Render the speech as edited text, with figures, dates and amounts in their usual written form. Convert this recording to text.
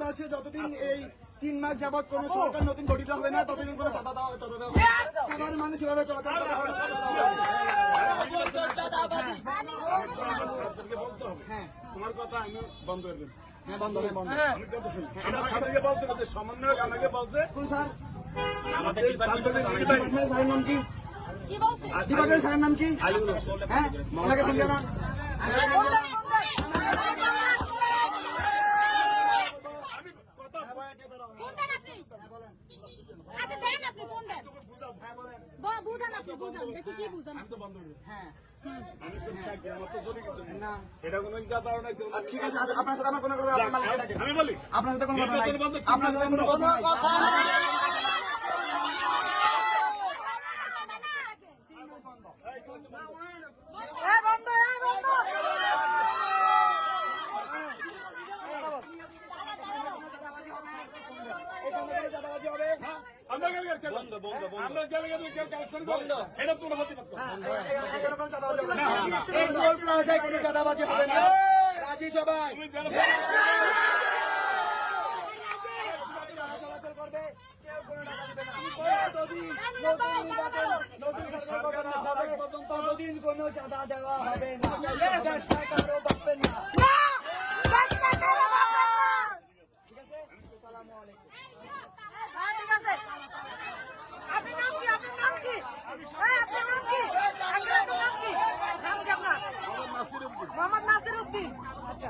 হচ্ছে যতদিন এই 3 মাস যাবৎ কোন সরকার নতুন গঠিত হবে না ততদিন কোনো চাঁদা দেওয়া হবে সাধারণ মানুষ এভাবে চলাচল করতে হবে। হ্যাঁ তোমার কথা আমি বন্ধ করে দেব। হ্যাঁ বন্ধ বন্ধ। আমি কথা শুনি আমাকে বলতে বলতে সমন্বয় আমাকে বলতে কোন স্যার? আমাদের ডিপার্টমেন্টের স্যারের নাম কি? কি বলছে? ডিপার্টমেন্টের স্যারের নাম কি? হ্যাঁ ওনাকে ফোন দেন না। ফোন দেন আপনি। আচ্ছা দেন আপনি ফোন দেন। বুঝান আপনি বুঝান দেখি কি বুঝান। হ্যাঁ আমি তো চাকরি আমার তো জরুরি কিছু নেই। না এটা কোনো কথা নাই। ঠিক আছে আপনার সাথে আমার কোনো কথা আমি বলি আপনার সাথে কোনো কথা নাই আপনার সাথে কোনো কথা নাই। এই টোল প্লাজায় কোনো চাঁদাবাজি হবে না। রাজি সবাই চলাচল করবে, কেউ কোনো টাকা দিবে না। যতদিন নতুন নির্বাচন নতুন সরকার গঠন না হবে ততদিন কোনো চাঁদা দেওয়া হবে না। দেশটা কারো ভাববেন না। ঠিক আছে? আসসালামু আলাইকুম। ঠিক আছে। আপনার নাম কি? আপনার নাম কি? আপনার নাম কি? আপনার নাম কি? নাম কি আপনার? মোহাম্মদ নাসির উদ্দিন। আচ্ছা।